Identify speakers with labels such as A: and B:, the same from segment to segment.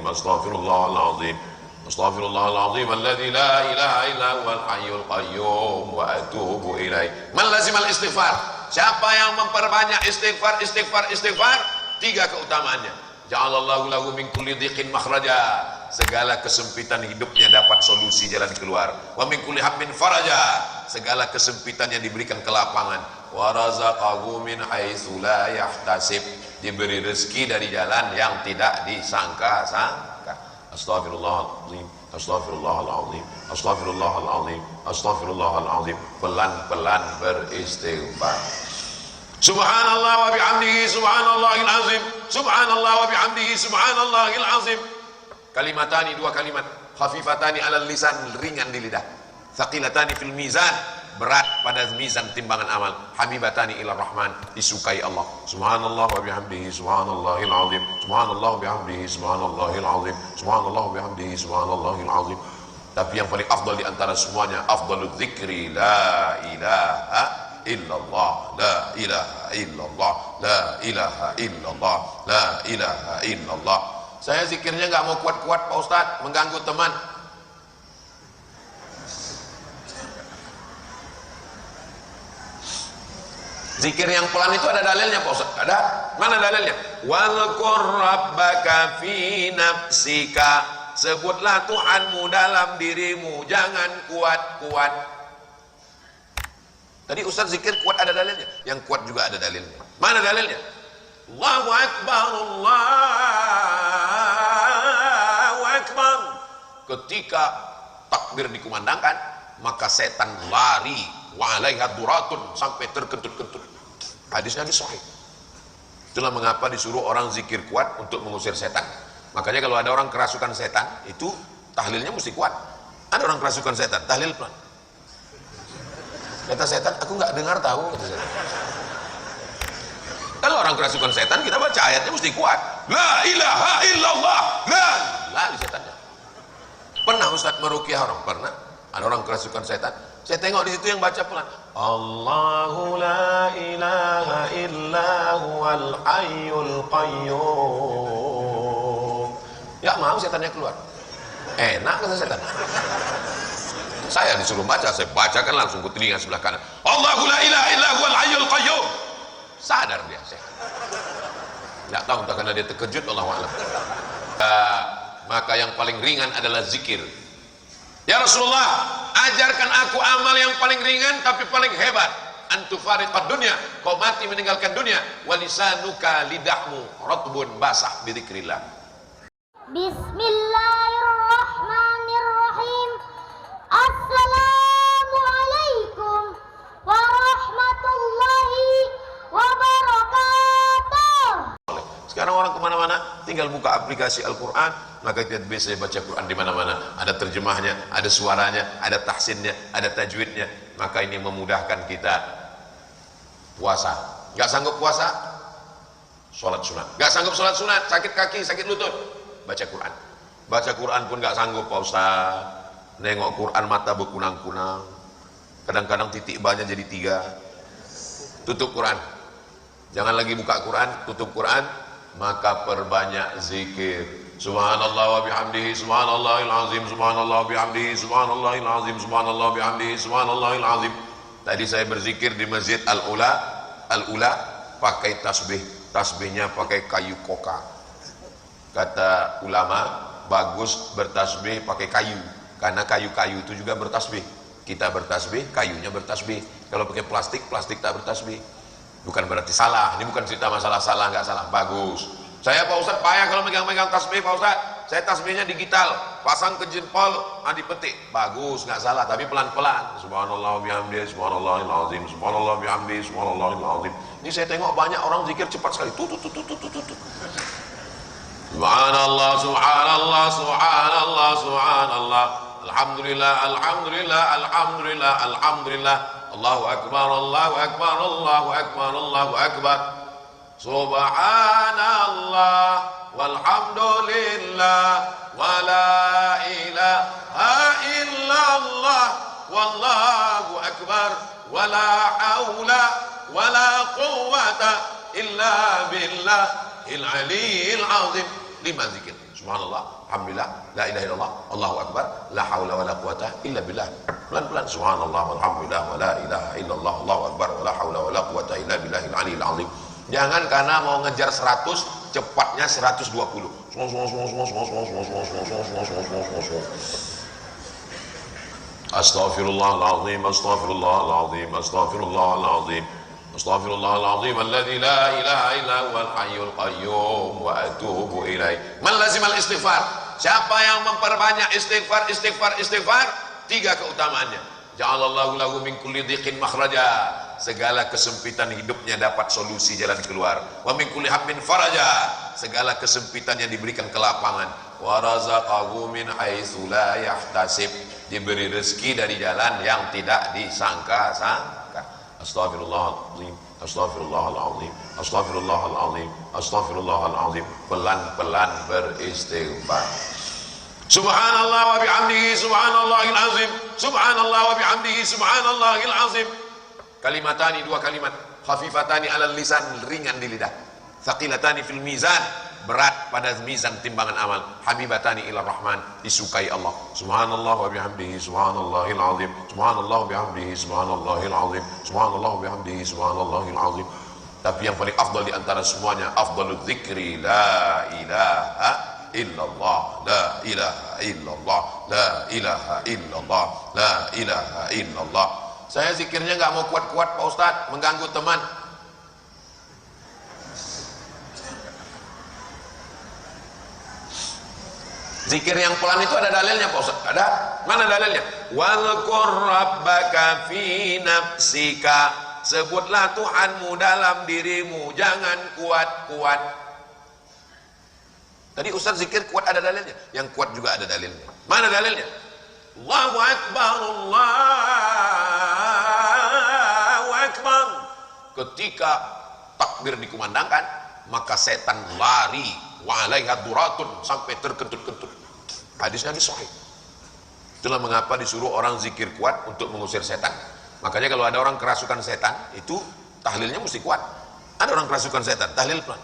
A: astaghfirullahal azim, astaghfirullahal azim alladzi la ilaha illa huwal hayyul qayyum wa atubu ilaih. Man lazimal istighfar, siapa yang memperbanyak istighfar, tiga keutamaannya. Ja'alallahu lahu min kulli dhiqin makhraja, segala kesempitan hidupnya dapat solusi jalan keluar. Wa min kulli hammin faraja, segala kesempitan yang diberikan kelapangan. Wa razaqahu min haitsu la yahtasib, diberi rezeki dari jalan yang tidak disangka-sangka. Astaghfirullahalazim, astaghfirullahalazim, astaghfirullahalazim, astaghfirullahalazim. Pelan-pelan beristighfar. Subhanallah wa bihamdihi subhanallahil azim, subhanallah wa bihamdihi subhanallahil azim. Kalimatani, dua kalimat, khafifatani alal lisan, ringan di lidah, thaqilatani fil mizan, berat pada mizan timbangan amal, habibatani ila rahman, disukai Allah. Subhanallah wa bihamdihi subhanallahil azim, subhanallah wa bihamdihi subhanallahil azim, subhanallah wa bihamdihi subhanallahil azim. Tapi yang paling afdal di antara semuanya, afdalul dzikri la ilaha illallah, la ilaha illallah, la ilaha illallah, la ilaha illallah. Saya zikirnya nggak mau kuat-kuat Pak Ustadz, mengganggu teman. Zikir yang pelan itu ada dalilnya Pak Ustadz? Ada? Mana dalilnya? Walqur rabbaka fi nafsika, sebutlah Tuhanmu dalam dirimu, jangan kuat-kuat. Tadi Ustadz zikir kuat ada dalilnya, yang kuat juga ada dalilnya. Mana dalilnya? Allahu Akbar, Allahu Akbar. Ketika takbir dikumandangkan, maka setan lari, wa alaiha duratun, sampai terkentut-kentut. Hadisnya sahih. Itulah mengapa disuruh orang zikir kuat untuk mengusir setan. Makanya kalau ada orang kerasukan setan, itu tahlilnya mesti kuat. Ada orang kerasukan setan, tahlil pelan. Kata setan, aku nggak dengar tahu, kata setan. Kalau orang kerasukan setan, kita baca ayatnya mesti kuat. La ilaha illallah, la di setannya. Pernah Ustaz meruqyah orang? Pernah. Ada orang kerasukan setan. Saya tengok di situ yang baca pelan. Allahu la ilaha illa huwal hayyul qayyum. Ya mau setannya keluar. Enak kata setan. Saya disuruh baca, saya bacakan langsung ke telinga sebelah kanan. Allahu la ilaha illa huwal hayyul qayyum. Sadar dia, saya nggak tahu entah karena dia terkejut, Allahu a'lam. Maka yang paling ringan adalah zikir. Ya Rasulullah, ajarkan aku amal yang paling ringan tapi paling hebat. Antufariqad dunya, kau mati meninggalkan dunia. Walisanuka, lidahmu ratbun basah bidzikrillah.
B: Bismillahirrahmanirrahim. Assalamualaikum warahmatullahi wabarakatuh.
A: Sekarang orang kemana-mana tinggal buka aplikasi Al-Quran, maka kita bisa baca Quran di mana-mana. Ada terjemahnya, ada suaranya, ada tahsinnya, ada tajwidnya. Maka ini memudahkan kita puasa. Gak sanggup puasa, sholat sunat. Gak sanggup sholat sunat, sakit kaki, sakit lutut, baca Quran. Baca Quran pun gak sanggup Pak Ustaz. Nengok Quran mata berkunang-kunang, kadang-kadang titik banyak jadi 3. Tutup Quran, jangan lagi buka Quran, tutup Quran. Maka perbanyak zikir. Subhanallah wa bihamdihi subhanallahil azim, subhanallah wa bihamdihi subhanallahil azim, subhanallah wa bihamdihi subhanallahil azim. Tadi saya berzikir di Masjid Al-Ula pakai tasbih, tasbihnya pakai kayu koka. Kata ulama, bagus bertasbih pakai kayu, karena kayu-kayu itu juga bertasbih. Kita bertasbih, kayunya bertasbih. Kalau pakai plastik, plastik tak bertasbih. Bukan berarti salah, ini bukan cerita masalah salah nggak salah, bagus. Saya Pak Ustadz payah kalau megang-megang tasbih Pak Ustadz. Saya tasbihnya digital, pasang ke jempol, dipetik, bagus, nggak salah, tapi pelan-pelan. Subhanallah bihamdihi subhanallahil azim, subhanallah bihamdihi subhanallahil azim. Ini saya tengok banyak orang zikir cepat sekali. Subhanallah, subhanallah, subhanallah, subhanallah. Alhamdulillah, alhamdulillah, alhamdulillah, alhamdulillah. Allahu akbar, Allahu akbar, Allahu akbar, Allahu akbar. Subhanallah walhamdulillah wa la ilaha illallah wallahu akbar wa la haula wa la quwwata illa billahil aliyyil azim. 5 zikir. Subhanallah, alhamdulillah, la ilaha illallah, Allahu akbar, la haula wala quwata illa billah. Pelan-pelan. Subhanallah, alhamdulillah, wa la ilaha illallah, Allahu akbar, wa la haula wala quwata illa billahil aliyil azim. Jangan karena mau ngejar 100, cepatnya 120. Astaghfirullahaladzim, astaghfirullahaladzim, astaghfirullahaladzim, astaghfirullahaladzim, alladzi la ilaha illa huwal hayyul qayyum wa atubu ilaih. Man lazimal istighfar. Siapa yang memperbanyak istighfar, istighfar, istighfar, 3 keutamaannya. Ja'alallahu lahu min kulli dhiqin makhraja. Segala kesempitan hidupnya dapat solusi jalan keluar. Wa min kulli hammin faraja. Segala kesempitan yang diberikan kelapangan. Wa razaqahu min haitsu la yahtasib. Diberi rezeki dari jalan yang tidak disangka-sangka. Astaghfirullahaladzim, astaghfirullahaladzim, astaghfirullahaladzim, astaghfirullahaladzim. Pelan-pelan beristighfar. Subhanallah wa bihamdihi subhanallahil azim. Subhanallah wa bihamdihi subhanallahil azim. Kalimatani, 2 kalimat. Khafifatani alal lisan, ringan di lidah. Thaqilatani fil mizan, berat pada mizan timbangan amal. Habibatani ila rahman, disukai Allah. Subhanallah wa bihamdihi subhanallahil azim. Subhanallah wa bihamdihi subhanallahil azim. Subhanallah wa bihamdihi subhanallahil azim. Tapi yang paling afdal di antara semuanya, afdalul dzikri la ilaha illallah, la ilaha illallah, la ilaha illallah, la ilaha illallah. Saya zikirnya nggak mau kuat-kuat Pak Ustadz, mengganggu teman. Zikir yang pelan itu ada dalilnya Pak Ustaz? Ada? Mana dalilnya? Walqur rabbaka fi nafsika. Sebutlah Tuhanmu dalam dirimu, jangan kuat-kuat. Tadi Ustaz zikir kuat ada dalilnya, yang kuat juga ada dalilnya. Mana dalilnya? Allahu Akbar, Allahu Akbar. Ketika takbir dikumandangkan, maka setan lari, wa alaiha duratun, sampai terkentut-kentut. Hadisnya sahih. Itulah mengapa disuruh orang zikir kuat untuk mengusir setan. Makanya kalau ada orang kerasukan setan, itu tahlilnya mesti kuat. Ada orang kerasukan setan, tahlil pelan.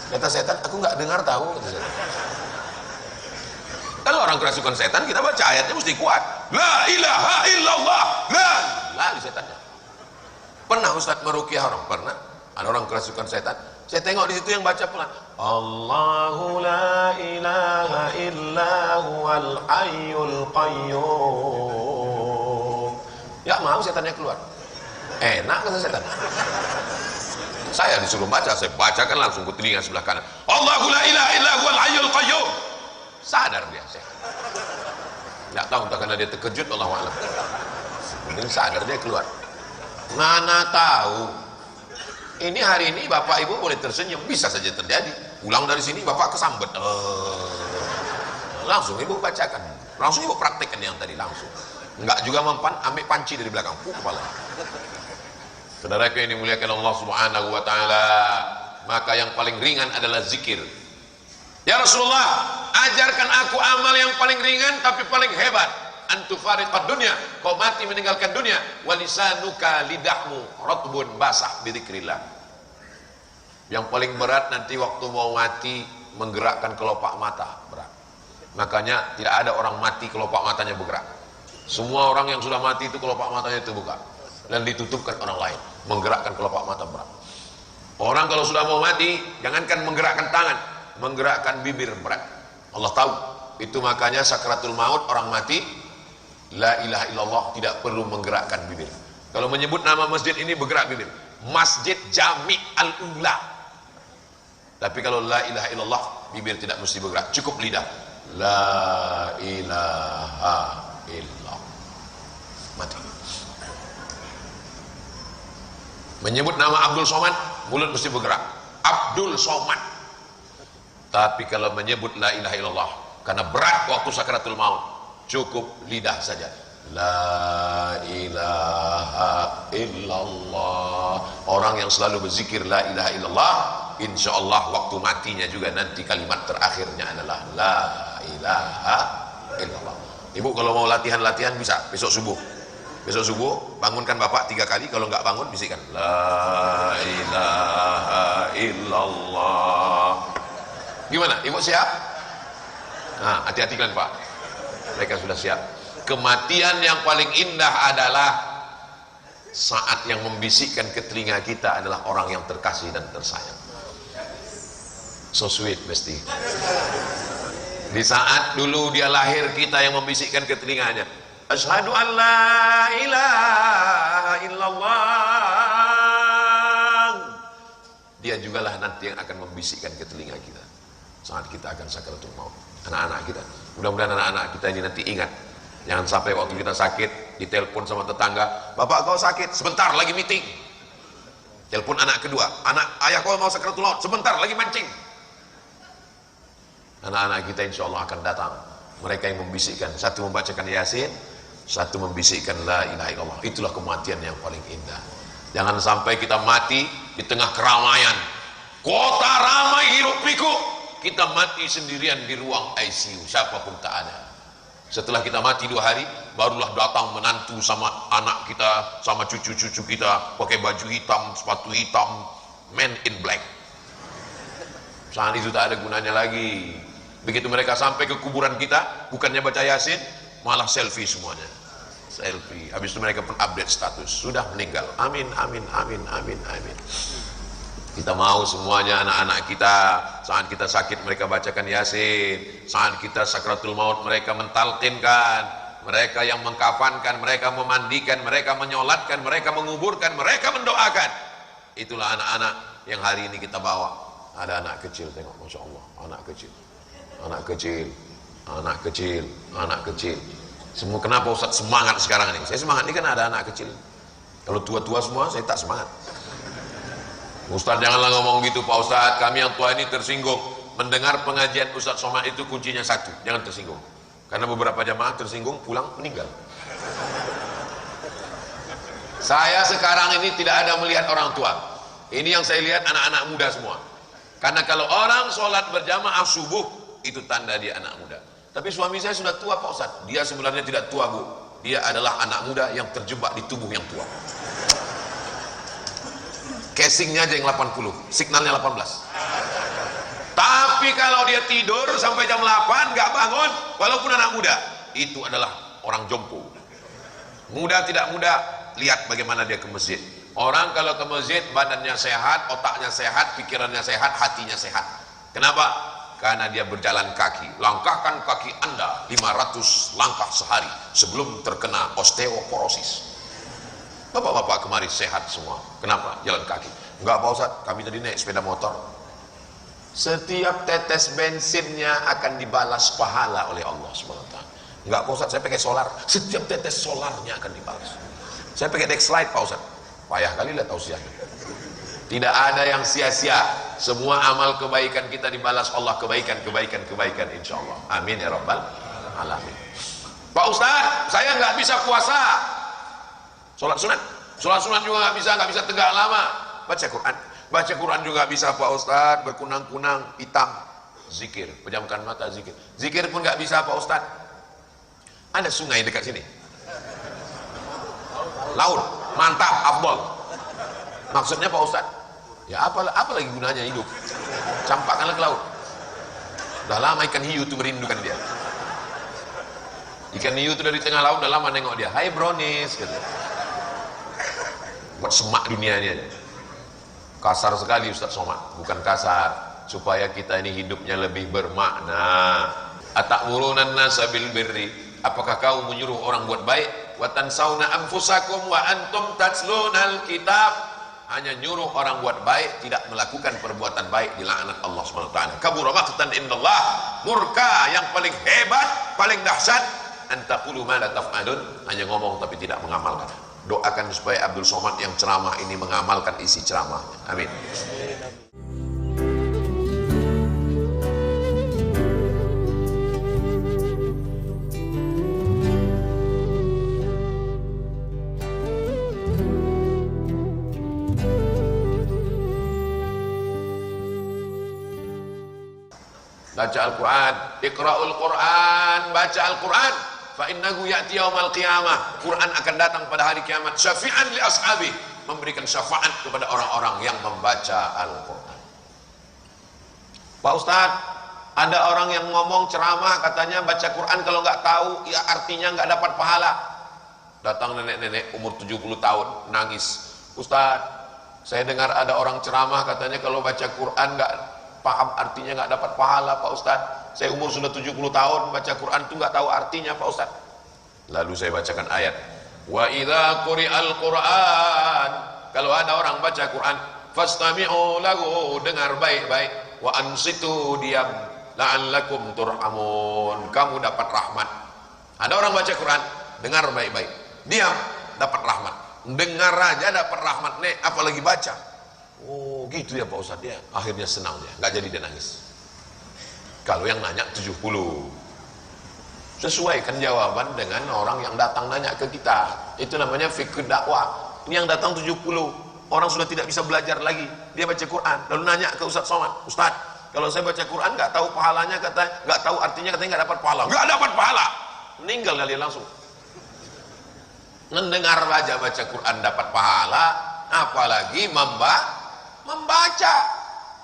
A: Kata setan, aku nggak dengar tahu. Kata setan. Kalau orang kerasukan setan, kita baca ayatnya mesti kuat. La ilaha illallah, la ilaha setannya. Pernah Ustaz meruqyah orang? Pernah. Ada orang kerasukan setan. Saya tengok di situ yang baca pelan. Allahu la ilaha illa huwal hayyul qayyum. Ya mau setannya keluar. Enak kata setan. Saya disuruh baca, saya bacakan langsung ke telinga sebelah kanan. Allahu la ilaha illa huwal hayyul qayyum. Sadar dia. Nggak tahu entah karena dia terkejut, Allahu a'lam. Mungkin sadar dia keluar. Mana tahu. Ini hari ini bapak ibu boleh tersenyum, bisa saja terjadi. Pulang dari sini bapak kesambet. Langsung ibu bacakan, langsung ibu praktekkan yang tadi langsung. Enggak juga mempan, ambil panci dari belakang, kepala. Saudara yang dimuliakan Allah Subhanahu wa taala, maka yang paling ringan adalah zikir. Ya Rasulullah, ajarkan aku amal yang paling ringan tapi paling hebat. Antufariqad dunya, kau mati meninggalkan dunia. Walisanuka, lidahmu rotbun basah bidzikrillah. Yang paling berat nanti waktu mau mati, menggerakkan kelopak mata, berat. Makanya tidak ada orang mati kelopak matanya bergerak. Semua orang yang sudah mati itu kelopak matanya terbuka dan ditutupkan orang lain, menggerakkan kelopak mata, berat. Orang kalau sudah mau mati, jangankan menggerakkan tangan, menggerakkan bibir, berat. Allah tahu itu. Makanya sakratul maut orang mati, la ilaha illallah, tidak perlu menggerakkan bibir. Kalau menyebut nama masjid ini bergerak bibir, Masjid Jami' Al-Ula. Tapi kalau la ilaha illallah, bibir tidak mesti bergerak, cukup lidah. La ilaha illallah, mati. Menyebut nama Abdul Somad, mulut mesti bergerak, Abdul Somad. Tapi kalau menyebut la ilaha illallah, karena berat waktu sakratul maut, cukup lidah saja. La ilaha illallah. Orang yang selalu berzikir la ilaha illallah, insya Allah waktu matinya juga nanti kalimat terakhirnya adalah la ilaha illallah. Ibu kalau mau latihan-latihan bisa besok subuh. Besok subuh bangunkan bapak 3 kali, kalau nggak bangun bisikkan la ilaha illallah. Gimana? Ibu siap? Nah, hati-hati kan Pak. Mereka sudah siap. Kematian yang paling indah adalah saat yang membisikkan ke telinga kita adalah orang yang terkasih dan tersayang. So sweet mesti. Di saat dulu dia lahir, kita yang membisikkan ke telinganya, asyhadu an la ilaha illallah. Dia jugalah nanti yang akan membisikkan ke telinga kita saat kita akan sakaratul maut. Anak-anak kita, mudah-mudahan anak-anak kita ini nanti ingat. Jangan sampai waktu kita sakit ditelepon sama tetangga, bapak kau sakit, sebentar lagi meeting. Telepon anak kedua, ayah kau mau sakaratul maut, sebentar lagi mancing. Anak-anak kita insya Allah akan datang. Mereka yang membisikkan, satu membacakan Yasin, satu membisikkan la ilaha illallah. Itulah kematian yang paling indah. Jangan sampai kita mati di tengah keramaian, kota ramai hiruk pikuk, kita mati sendirian di ruang ICU, siapapun tak ada. Setelah kita mati 2 hari, barulah datang menantu sama anak kita, sama cucu-cucu kita, pakai baju hitam, sepatu hitam, man in black. Saat itu tak ada gunanya lagi. Begitu mereka sampai ke kuburan kita, bukannya baca Yasin, malah selfie semuanya. Selfie. Habis itu mereka pun update status, sudah meninggal. Amin, amin, amin, amin, amin. Kita mau semuanya anak-anak kita saat kita sakit mereka bacakan Yasin, saat kita sakratul maut mereka mentalqinkan, mereka yang mengkafankan, mereka memandikan, mereka menyolatkan, mereka menguburkan, mereka mendoakan. Itulah anak-anak yang hari ini kita bawa. Ada anak kecil, tengok, Masya Allah, anak kecil, anak kecil, anak kecil, anak kecil. Semua kenapa Ustaz semangat sekarang ini? Saya semangat ini kan ada anak kecil. Kalau tua-tua semua saya tak semangat. Ustaz janganlah ngomong gitu Pak Ustaz, kami yang tua ini tersinggung. Mendengar pengajian Ustaz Somad itu kuncinya satu, jangan tersinggung. Karena beberapa jamaah tersinggung pulang meninggal. Saya sekarang ini tidak ada melihat orang tua. Ini yang saya lihat anak-anak muda semua. Karena kalau orang sholat berjamaah subuh, itu tanda dia anak muda. Tapi suami saya sudah tua Pak Ustaz. Dia sebenarnya tidak tua Bu. Dia adalah anak muda yang terjebak di tubuh yang tua. Casingnya aja yang 80, signalnya 18. Tapi kalau dia tidur sampai jam 8 nggak bangun, walaupun anak muda, itu adalah orang jompo. Muda tidak muda, lihat bagaimana dia ke masjid. Orang kalau ke masjid badannya sehat, otaknya sehat, pikirannya sehat, hatinya sehat. Kenapa? Karena dia berjalan kaki. Langkahkan kaki Anda 500 langkah sehari sebelum terkena osteoporosis. Bapak-bapak kemari sehat semua. Kenapa? Jalan kaki. Enggak Pak Ustaz, kami tadi naik sepeda motor. Setiap tetes bensinnya akan dibalas pahala oleh Allah SWT. Enggak Pak Ustaz, saya pakai solar. Setiap tetes solarnya akan dibalas. Saya pakai Dexlite Pak Ustaz. Payah kali lah tausiahnya. Tidak ada yang sia-sia. Semua amal kebaikan kita dibalas Allah, kebaikan insya Allah. Amin ya Rabbal alamin. Pak Ustaz, saya nggak bisa puasa. Sholat sunat juga nggak bisa tegak lama. Baca Quran juga bisa Pak Ustaz, berkunang-kunang hitam. Zikir, pejamkan mata zikir. Zikir pun nggak bisa Pak Ustaz. Ada sungai dekat sini. Laut, mantap, afdol. Maksudnya Pak Ustaz, ya apa lagi gunanya hidup? Campakkanlah ke laut. Udah lama ikan hiu itu merindukan dia. Ikan hiu itu dari tengah laut, udah lama nengok dia. Hai brownies, gitu. Buat semak dunianya. Kasar sekali Ustaz Somad, bukan kasar, supaya kita ini hidupnya lebih bermakna. Atamuruna nasa bil birri, apakah kau menyuruh orang buat baik? Wa tansawna anfusakum wa antum tatlunal kitab. Hanya nyuruh orang buat baik, tidak melakukan perbuatan baik, dilaknat Allah SWT. Kabura maqtan indallah, murka yang paling hebat, paling dahsyat, antaqulu ma la taf'alun, hanya ngomong tapi tidak mengamalkan. Doakan supaya Abdul Somad yang ceramah ini mengamalkan isi ceramahnya. Amin. Baca Al-Quran, iqra'ul Quran, baca Al-Quran. Fa innahu ya'ti yaumal qiyamah. Quran akan datang pada hari kiamat. Syafi'an li ashabi, memberikan syafaat kepada orang-orang yang membaca Al-Quran. Pak Ustaz, Ada orang yang ngomong ceramah katanya baca Quran kalau nggak tahu ya artinya nggak dapat pahala. Datang nenek-nenek umur 70 tahun nangis. Ustaz, saya dengar ada orang ceramah katanya kalau baca Quran nggak paham artinya nggak dapat pahala Pak Ustaz. Saya umur sudah 70 tahun baca Quran itu nggak tahu artinya Pak Ustaz. Lalu saya bacakan ayat. Wa idza quri'al Quran, kalau ada orang baca Quran, fastami'u lahu, dengar baik-baik, wa ansitu, diam, la'allakum turhamun, kamu dapat rahmat. Ada orang baca Quran, dengar baik-baik, diam, dapat rahmat. Dengar aja dapat rahmat, nih apalagi baca. Oh gitu ya Pak Ustaz, ya akhirnya senang dia, nggak jadi dia nangis. Kalau yang nanya 70, sesuaikan jawaban dengan orang yang datang nanya ke kita. Itu namanya fikih dakwah. Ini yang datang 70, orang sudah tidak bisa belajar lagi, dia baca Quran, lalu nanya ke Ustaz Somad, Ustaz, kalau saya baca Quran nggak tahu pahalanya, nggak tahu artinya, katanya nggak dapat pahala. Nggak dapat pahala, meninggal kalian langsung. Mendengar aja baca Quran dapat pahala, apalagi membaca.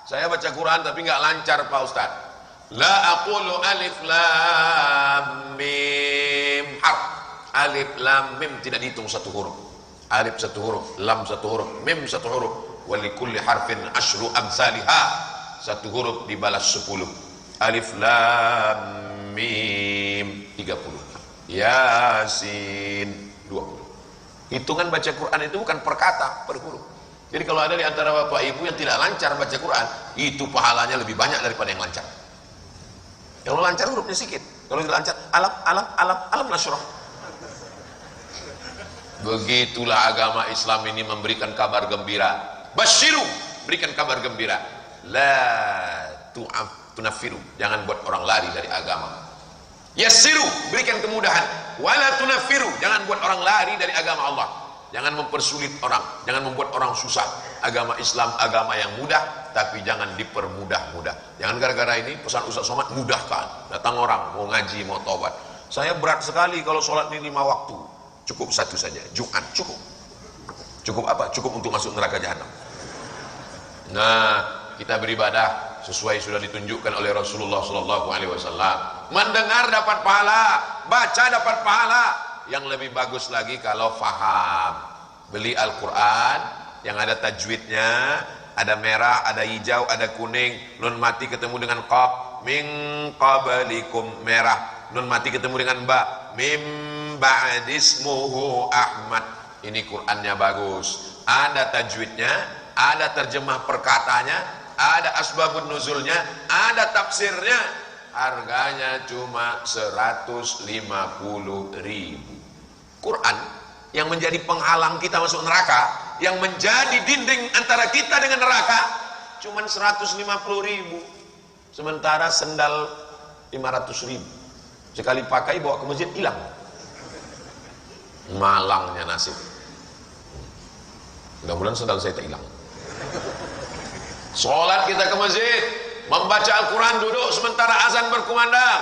A: Saya baca Quran tapi nggak lancar Pak Ustaz. La aqulu alif lam mim harf. Alif lam mim tidak dihitung satu huruf. Alif satu huruf, lam satu huruf, mim satu huruf. Wa likulli harfin asyru amsalha. Satu huruf dibalas 10. Alif lam mim 30. Yasin 20. Hitungan baca Quran itu bukan per kata, per huruf. Jadi kalau ada di antara bapak ibu yang tidak lancar baca Quran, itu pahalanya lebih banyak daripada yang lancar. Yang lancar hurufnya sedikit, kalau tidak lancar alam nasyrah. Begitulah agama Islam ini memberikan kabar gembira. Basyiru, berikan kabar gembira. La tunafiru, jangan buat orang lari dari agama. Yassiru, berikan kemudahan. Wala tunafiru, jangan buat orang lari dari agama Allah. Jangan mempersulit orang, jangan membuat orang susah. Agama Islam agama yang mudah, tapi jangan dipermudah-mudah. Jangan gara-gara ini pesan Ustaz Somad mudahkan. Datang orang mau ngaji, mau taubat. Saya berat sekali kalau sholat ini 5 waktu. Cukup satu saja, Jumat cukup. Cukup apa? Cukup untuk masuk neraka jahanam. Nah, kita beribadah sesuai sudah ditunjukkan oleh Rasulullah SAW. Mendengar dapat pahala, baca dapat pahala. Yang lebih bagus lagi kalau faham. Beli Al-Quran yang ada tajwidnya, ada merah, ada hijau, ada kuning. Nun mati ketemu dengan qaf, min qablikum, merah. Nun mati ketemu dengan ba, mim ba'dismuhu Ahmad. Ini Qurannya bagus, ada tajwidnya, ada terjemah perkatanya, ada asbabun nuzulnya, ada tafsirnya. Harganya cuma 150.000. Quran yang menjadi penghalang kita masuk neraka, yang menjadi dinding antara kita dengan neraka, cuma 150.000. Sementara sendal 500.000. Sekali pakai bawa ke masjid hilang. Malangnya nasib. Mudah-mudahan sendal saya tak hilang. Sholat kita ke masjid, membaca Al-Quran, duduk sementara azan berkumandang,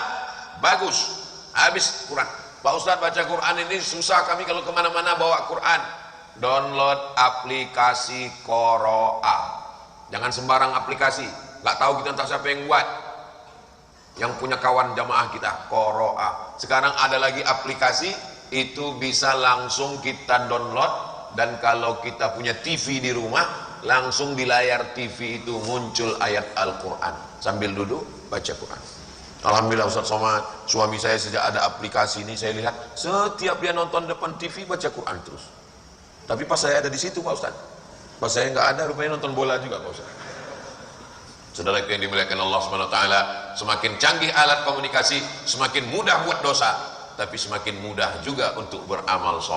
A: bagus. Habis Quran, Pak Ustadz baca Quran ini susah kami kalau kemana-mana bawa Quran. Download aplikasi Qoro'a. Jangan sembarang aplikasi, nggak tahu kita entah siapa yang buat. Yang punya kawan jamaah kita, Qoro'a. Sekarang ada lagi aplikasi, itu bisa langsung kita download. Dan kalau kita punya TV di rumah, langsung di layar TV itu muncul ayat Al-Quran. Sambil duduk, baca Quran. Alhamdulillah Ustaz Somad, suami saya sejak ada aplikasi ini, saya lihat setiap dia nonton depan TV baca Quran terus. Tapi pas saya ada di situ Pak Ustaz, pas saya nggak ada, rupanya nonton bola juga Pak Ustaz. Saudara yang dimuliakan Allah SWT, semakin canggih alat komunikasi, semakin mudah buat dosa, tapi semakin mudah juga untuk beramal soleh.